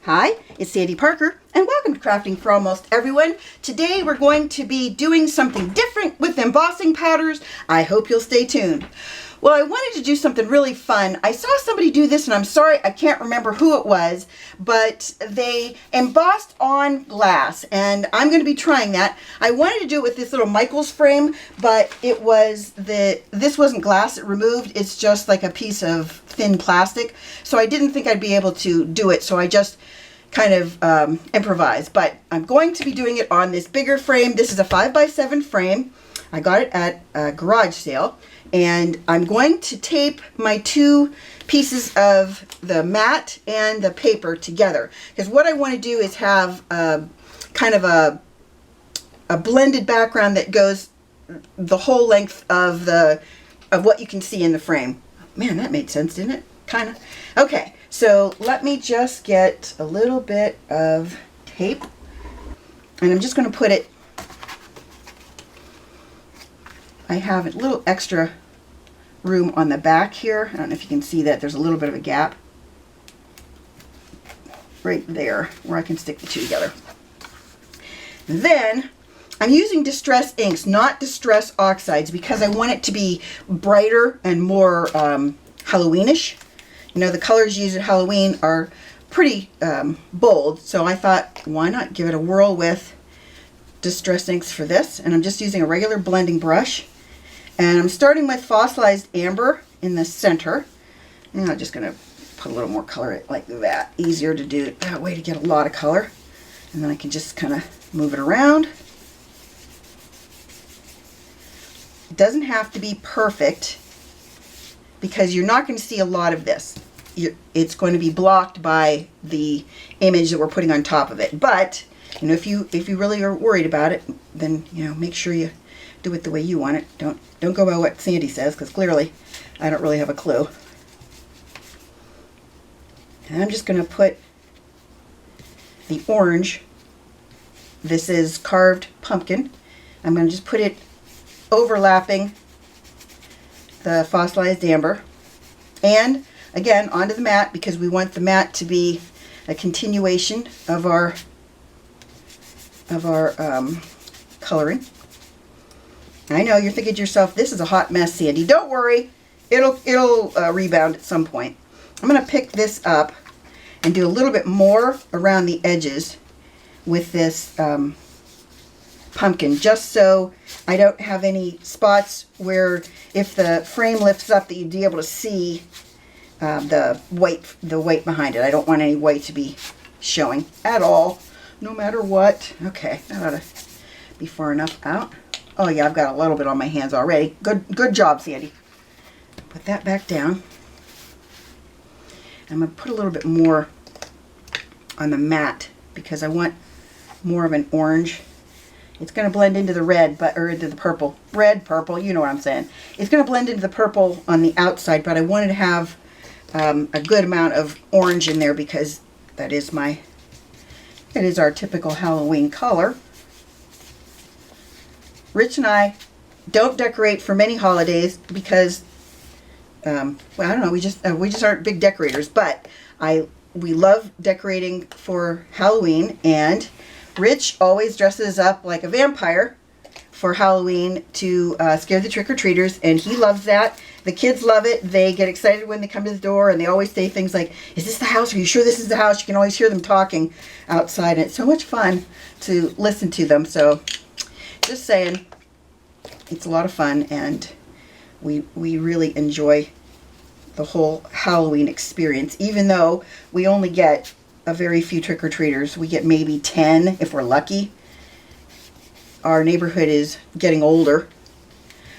Hi, it's Sandy Parker, and welcome to Crafting for Almost Everyone. Today we're going to be doing something different with embossing powders. I hope you'll stay tuned. Well, I wanted to do something really fun. I saw somebody do this, and I'm sorry I can't remember who it was, but they embossed on glass, and I'm going to be trying that. I wanted to do it with this little Michaels frame, but this wasn't glass it removed. It's just like a piece of thin plastic, so I didn't think I'd be able to do it, so I just kind of improvise. But I'm going to be doing it on this bigger frame. This is a 5x7 frame. I got it at a garage sale, and I'm going to tape my two pieces of the mat and the paper together, because what I want to do is have kind of a blended background that goes the whole length of what you can see in the frame. Man, that made sense, didn't it? Kind of. Okay, so let me just get a little bit of tape, and I'm just going to put it, I have a little extra room on the back here. I don't know if you can see that. There's a little bit of a gap right there where I can stick the two together. Then I'm using Distress inks, not Distress oxides, because I want it to be brighter and more Halloweenish. You know, the colors used at Halloween are pretty bold, so I thought, why not give it a whirl with Distress inks for this? And I'm just using a regular blending brush. And I'm starting with Fossilized Amber in the center. And I'm just going to put a little more color like that. Easier to do that way to get a lot of color. And then I can just kind of move it around. It doesn't have to be perfect, because you're not going to see a lot of this. It's going to be blocked by the image that we're putting on top of it. But, you know, if you really are worried about it, then, you know, make sure you do it the way you want it. Don't go by what Sandy says, because clearly I don't really have a clue. And I'm just going to put the orange. This is carved pumpkin. I'm going to just put it overlapping the Fossilized Amber, and again onto the mat, because we want the mat to be a continuation of our coloring. I know you're thinking to yourself, this is a hot mess, Sandy. Don't worry, it'll rebound at some point. I'm going to pick this up and do a little bit more around the edges with this pumpkin, just so I don't have any spots where, if the frame lifts up, that you'd be able to see the white behind it. I don't want any white to be showing at all, no matter what. Okay, that ought to be far enough out. Oh yeah, I've got a little bit on my hands already. Good job, Sandy. Put that back down. I'm going to put a little bit more on the mat, because I want more of an orange. It's going to blend into the red, or into the purple. Red, purple, you know what I'm saying. It's going to blend into the purple on the outside, but I wanted to have a good amount of orange in there, because it is our typical Halloween color. Rich and I don't decorate for many holidays because, well, I don't know, we just aren't big decorators. But we love decorating for Halloween, and Rich always dresses up like a vampire for Halloween to scare the trick-or-treaters, and he loves that. The kids love it. They get excited when they come to the door, and they always say things like, "Is this the house? Are you sure this is the house?" You can always hear them talking outside, and it's so much fun to listen to them. So just saying, it's a lot of fun, and we really enjoy the whole Halloween experience, even though we only get a very few trick-or-treaters. We get maybe 10 if we're lucky. Our neighborhood is getting older,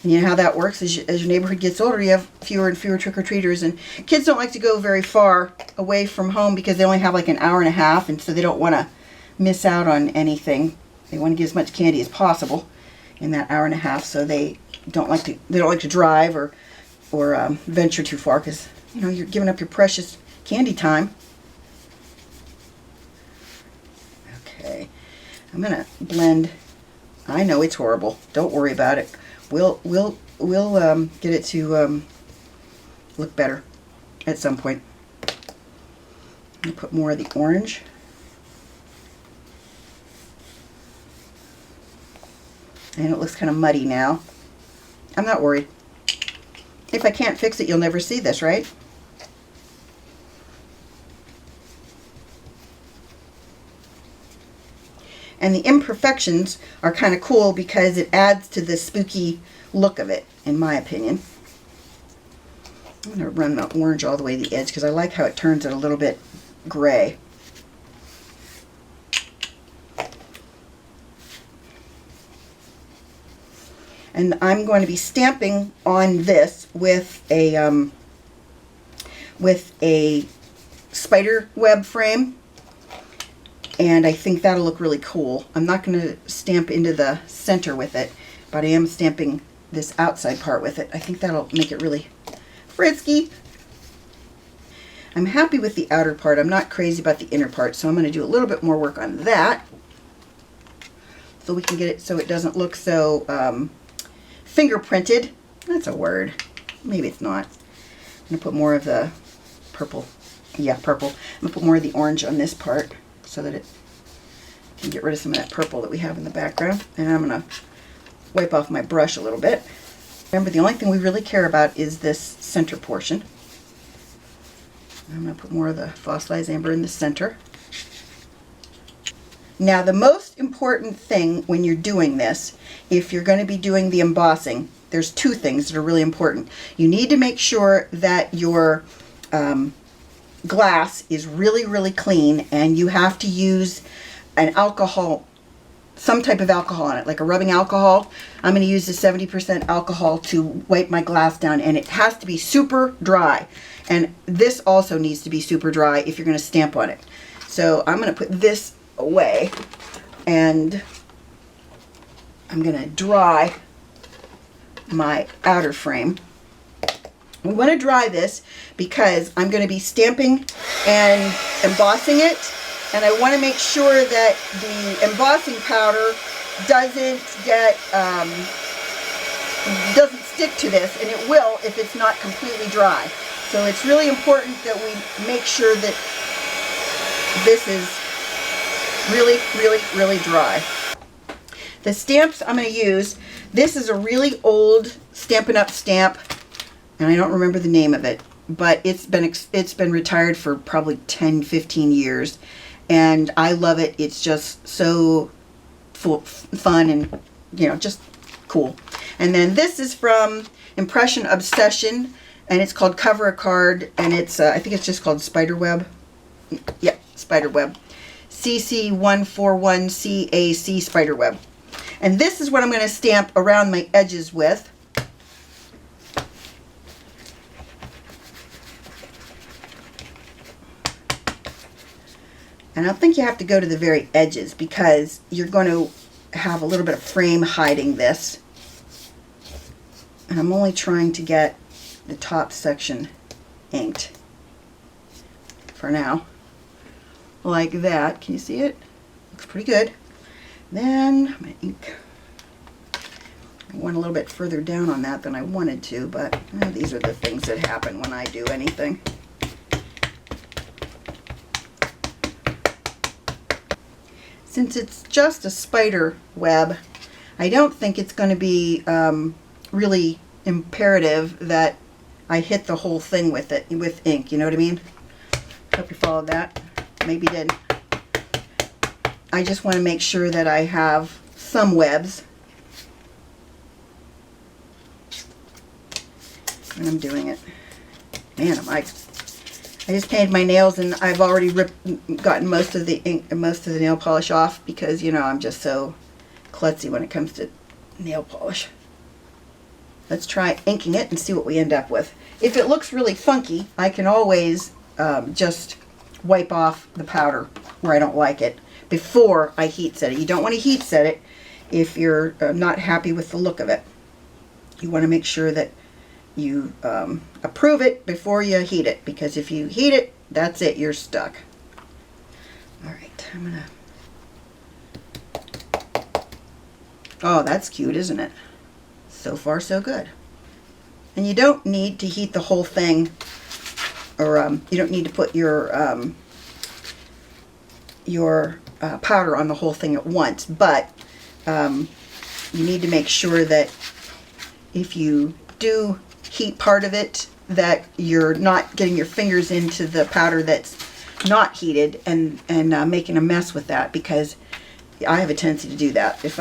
and you know how that works. As your neighborhood gets older, you have fewer and fewer trick-or-treaters, and kids don't like to go very far away from home, because they only have like an hour and a half, and so they don't want to miss out on anything. They want to get as much candy as possible in that hour and a half, so they don't like to drive or venture too far, because, you know, you're giving up your precious candy time. Okay, I'm gonna blend. I know it's horrible. Don't worry about it. We'll get it to look better at some point. I'm put more of the orange. And it looks kind of muddy now. I'm not worried. If I can't fix it, you'll never see this, right? And the imperfections are kind of cool because it adds to the spooky look of it, in my opinion. I'm going to run the orange all the way to the edge because I like how it turns it a little bit gray. And I'm going to be stamping on this with a spider web frame. And I think that'll look really cool. I'm not going to stamp into the center with it, but I am stamping this outside part with it. I think that'll make it really frisky. I'm happy with the outer part. I'm not crazy about the inner part, so I'm going to do a little bit more work on that so we can get it so it doesn't look so fingerprinted. That's a word. Maybe it's not. I'm going to put more of the purple. Yeah, purple. I'm going to put more of the orange on this part so that it can get rid of some of that purple that we have in the background. And I'm going to wipe off my brush a little bit. Remember, the only thing we really care about is this center portion. I'm going to put more of the Fossilized Amber in the center. Now, the most important thing when you're doing this, if you're going to be doing the embossing, there's two things that are really important. You need to make sure that your glass is really, really clean, and you have to use an alcohol, some type of alcohol on it, like a rubbing alcohol. I'm going to use the 70% alcohol to wipe my glass down, and it has to be super dry. And this also needs to be super dry if you're going to stamp on it. So I'm going to put this away, and I'm going to dry my outer frame. We want to dry this because I'm going to be stamping and embossing it, and I want to make sure that the embossing powder doesn't stick to this, and it will if it's not completely dry. So it's really important that we make sure that this is really, really, really dry. The stamps I'm going to use, this is a really old Stampin' Up stamp, and I don't remember the name of it, but it's been retired for probably 10-15 years, and I love it. It's just so fun and, you know, just cool. And then this is from Impression Obsession, and it's called Cover a Card, and it's I think it's just called Spiderweb. Yeah, Spiderweb. CC141CAC Spiderweb. And this is what I'm going to stamp around my edges with. And I don't think you have to go to the very edges because you're going to have a little bit of frame hiding this. And I'm only trying to get the top section inked for now. Like that. Can you see it? Looks pretty good. Then I'm going to ink. I went a little bit further down on that than I wanted to, but these are the things that happen when I do anything. Since it's just a spider web, I don't think it's going to be really imperative that I hit the whole thing with it, with ink, you know what I mean? Hope you followed that. Maybe you didn't. I just want to make sure that I have some webs when I'm doing it. Man, I just painted my nails and I've already gotten most of the ink, most of the nail polish off because, you know, I'm just so klutzy when it comes to nail polish. Let's try inking it and see what we end up with. If it looks really funky, I can always just wipe off the powder where I don't like it before I heat set it. You don't want to heat set it if you're not happy with the look of it. You want to make sure that you approve it before you heat it, because if you heat it, that's it, you're stuck. Alright, I'm gonna... Oh, that's cute, isn't it? So far, so good. And you don't need to heat the whole thing, or you don't need to put your your powder on the whole thing at once, but you need to make sure that if you do heat part of it, that you're not getting your fingers into the powder that's not heated and making a mess with that, because I have a tendency to do that. If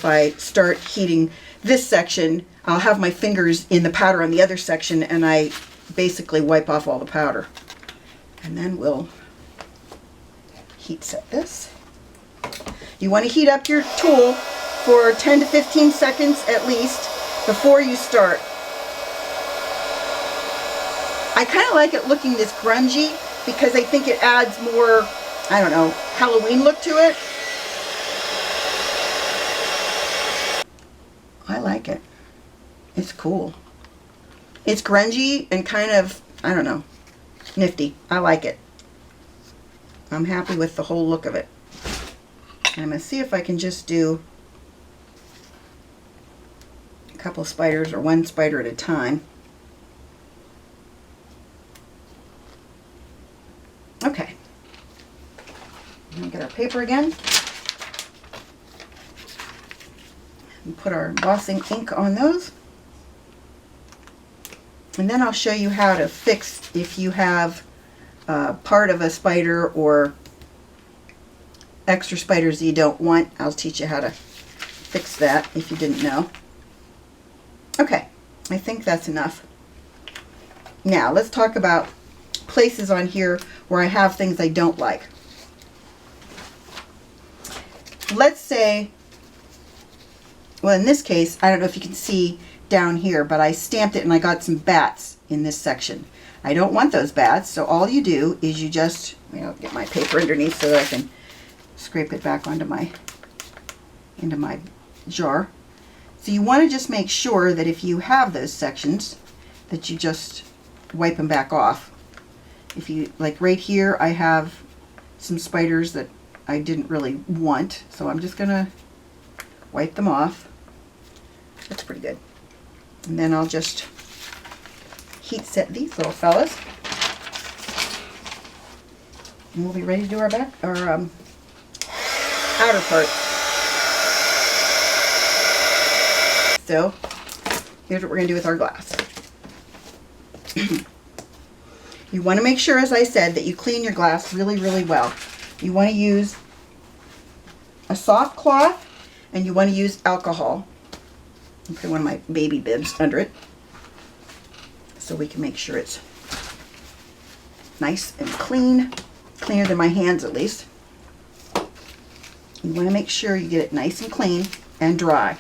I start heating this section, I'll have my fingers in the powder on the other section, and I basically wipe off all the powder. And then we'll heat set this. You want to heat up your tool for 10 to 15 seconds at least before you start. I kind of like it looking this grungy because I think it adds more, I don't know, Halloween look to it. I like it. It's cool. It's grungy and kind of, I don't know, nifty. I like it. I'm happy with the whole look of it. And I'm going to see if I can just do a couple of spiders or one spider at a time. Okay. Let me get our paper again. And put our embossing ink on those. And then I'll show you how to fix if you have part of a spider or extra spiders that you don't want. I'll teach you how to fix that if you didn't know. Okay, I think that's enough. Now let's talk about places on here where I have things I don't like. Let's say, well, in this case, I don't know if you can see down here, but I stamped it and I got some bats in this section. I don't want those bats, so all you do is you just, I'll get my paper underneath so that I can scrape it back onto into my jar. So you want to just make sure that if you have those sections that you just wipe them back off. If you, like right here, I have some spiders that I didn't really want, so I'm just going to wipe them off. That's pretty good. And then I'll just heat set these little fellas. And we'll be ready to do our outer part. So, here's what we're going to do with our glass. You want to make sure, as I said, that you clean your glass really, really well. You want to use a soft cloth, and you want to use alcohol. I'll put one of my baby bibs under it so we can make sure it's nice and clean, cleaner than my hands at least. You want to make sure you get it nice and clean and dry.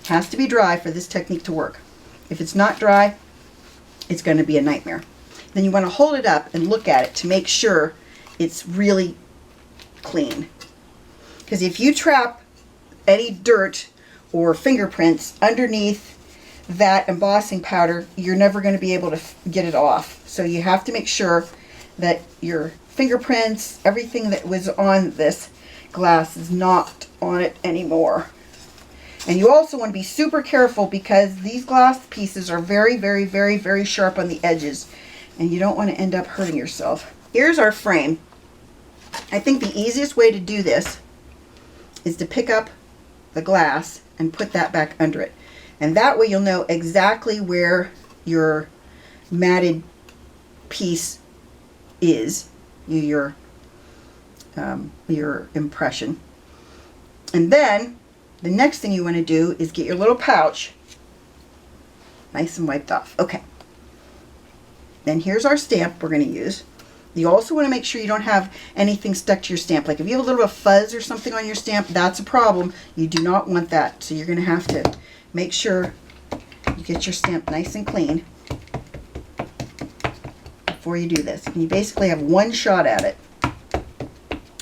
It has to be dry for this technique to work. If it's not dry, it's going to be a nightmare. Then you want to hold it up and look at it to make sure it's really clean. Because if you trap any dirt or fingerprints underneath that embossing powder, you're never going to be able to get it off. So you have to make sure that your fingerprints, everything that was on this glass is not on it anymore. And you also want to be super careful because these glass pieces are very, very, very, very sharp on the edges, and you don't want to end up hurting yourself. Here's our frame. I think the easiest way to do this is to pick up the glass and put that back under it. And that way you'll know exactly where your matted piece is, your impression. And then the next thing you want to do is get your little pouch nice and wiped off. Okay. Then here's our stamp we're going to use. You also want to make sure you don't have anything stuck to your stamp. Like if you have a little bit of fuzz or something on your stamp, that's a problem. You do not want that. So you're going to have to make sure you get your stamp nice and clean before you do this. And you basically have one shot at it.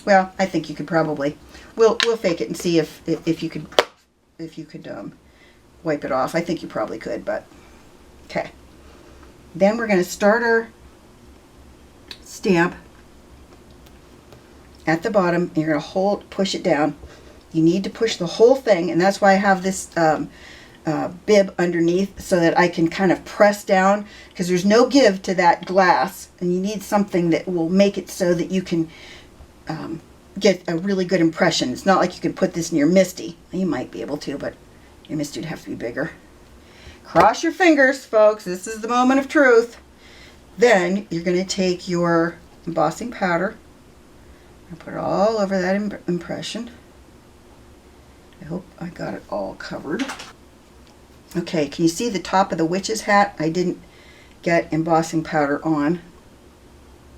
Well, I think you could probably, we'll fake it and see if you could wipe it off. I think you probably could, but okay. Then we're going to start our stamp at the bottom, and you're going to push it down. You need to push the whole thing, and that's why I have this bib underneath so that I can kind of press down, because there's no give to that glass, and you need something that will make it so that you can get a really good impression. It's not like you can put this in your Misty. You might be able to, but your Misty would have to be bigger. Cross your fingers, folks. This is the moment of truth. Then you're going to take your embossing powder and put it all over that impression. I hope I got it all covered. Okay, can you see the top of the witch's hat? I didn't get embossing powder on.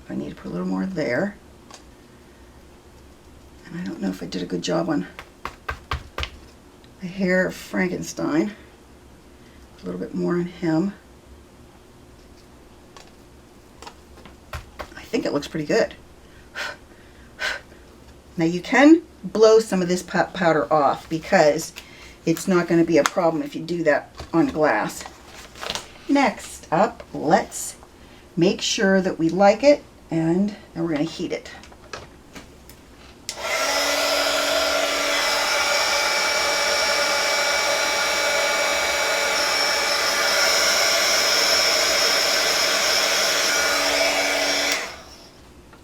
I need to put a little more there. And I don't know if I did a good job on the hair of Frankenstein. A little bit more on him. I think it looks pretty good. Now you can blow some of this powder off because it's not going to be a problem if you do that on glass. Next up, let's make sure that we like it, and then we're going to heat it.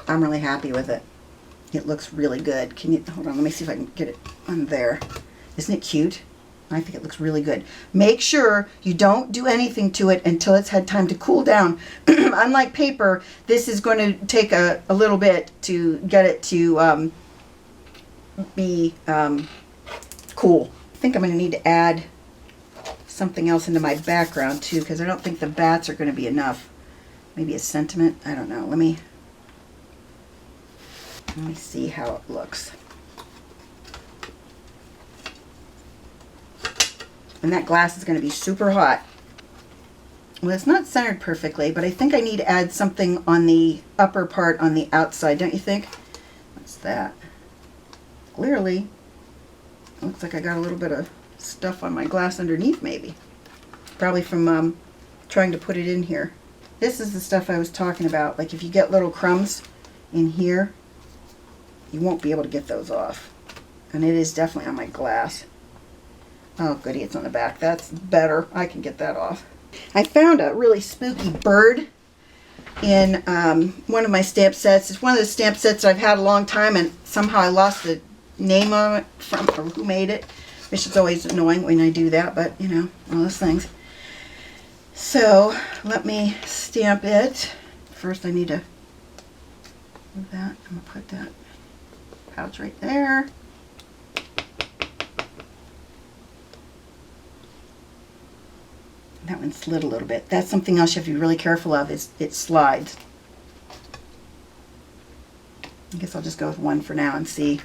I'm really happy with it. It looks really good. Can you, hold on, let me see if I can get it on there. Isn't it cute? I think it looks really good. Make sure you don't do anything to it until it's had time to cool down. Unlike paper, this is going to take a little bit to get it to be cool. I think I'm going to need to add something else into my background too, because I don't think the bats are going to be enough. Maybe a sentiment? I don't know. Let me see how it looks. And that glass is going to be super hot. Well, it's not centered perfectly, but I think I need to add something on the upper part on the outside, don't you think? What's that? Clearly, it looks like I got a little bit of stuff on my glass underneath, maybe. Probably from trying to put it in here. This is the stuff I was talking about. Like if you get little crumbs in here, you won't be able to get those off. And it is definitely on my glass. Oh goody, it's on the back. That's better. I can get that off. I found a really spooky bird in one of my stamp sets. It's one of the stamp sets that I've had a long time, and somehow I lost the name of it from, or who made it, which is always annoying when I do that, but you know, one of those things. So let me stamp it. First I need to do that. I'm going to put that pouch right there. That one slid a little bit. That's something else you have to be really careful of, is it slides. I guess I'll just go with one for now and see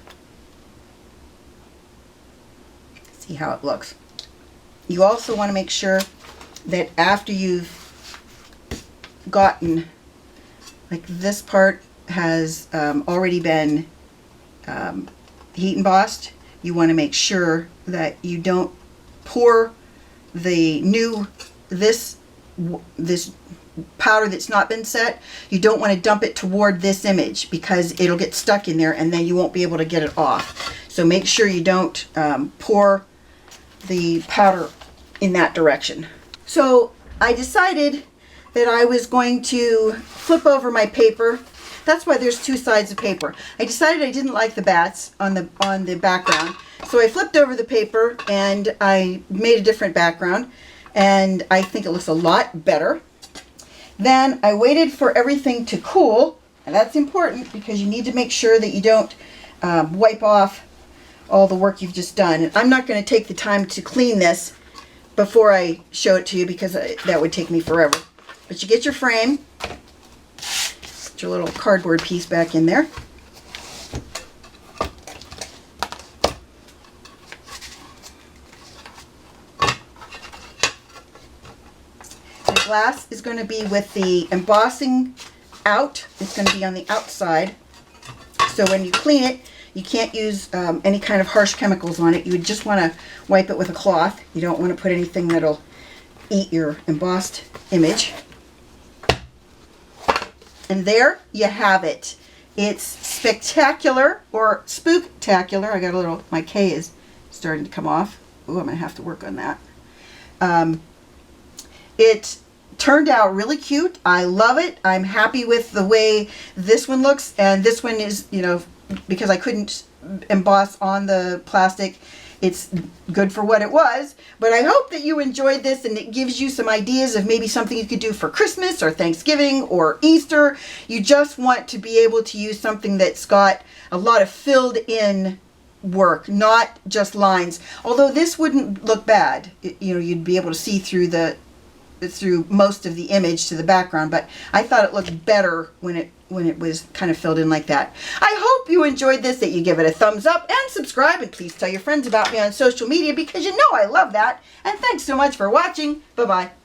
how it looks. You also want to make sure that after you've gotten, like this part has already been heat embossed, you want to make sure that you don't pour the new this powder that's not been set. You don't want to dump it toward this image because it'll get stuck in there and then you won't be able to get it off. So make sure you don't pour the powder in that direction. So I decided that I was going to flip over my paper. That's why there's two sides of paper. I decided I didn't like the bats on the background. So I flipped over the paper and I made a different background, and I think it looks a lot better. Then I waited for everything to cool, and that's important because you need to make sure that you don't wipe off all the work you've just done. And I'm not going to take the time to clean this before I show it to you because that would take me forever. But you get your frame, put your little cardboard piece back in there. The glass is going to be with the embossing out. It's going to be on the outside. So when you clean it, you can't use any kind of harsh chemicals on it. You would just want to wipe it with a cloth. You don't want to put anything that'll eat your embossed image. And there you have it. It's spectacular, or spooktacular. I got a little, my K is starting to come off. Ooh, I'm going to have to work on that. It turned out really cute. I love it. I'm happy with the way this one looks, and this one is, you know, because I couldn't emboss on the plastic. It's good for what it was, but I hope that you enjoyed this and it gives you some ideas of maybe something you could do for Christmas or Thanksgiving or Easter. You just want to be able to use something that's got a lot of filled in work, not just lines. Although this wouldn't look bad. You know, you'd be able to see through most of the image to the background, but I thought it looked better when it was kind of filled in like that. I hope you enjoyed this, that you give it a thumbs up and subscribe, and please tell your friends about me on social media because you know I love that. And thanks so much for watching. Bye-bye.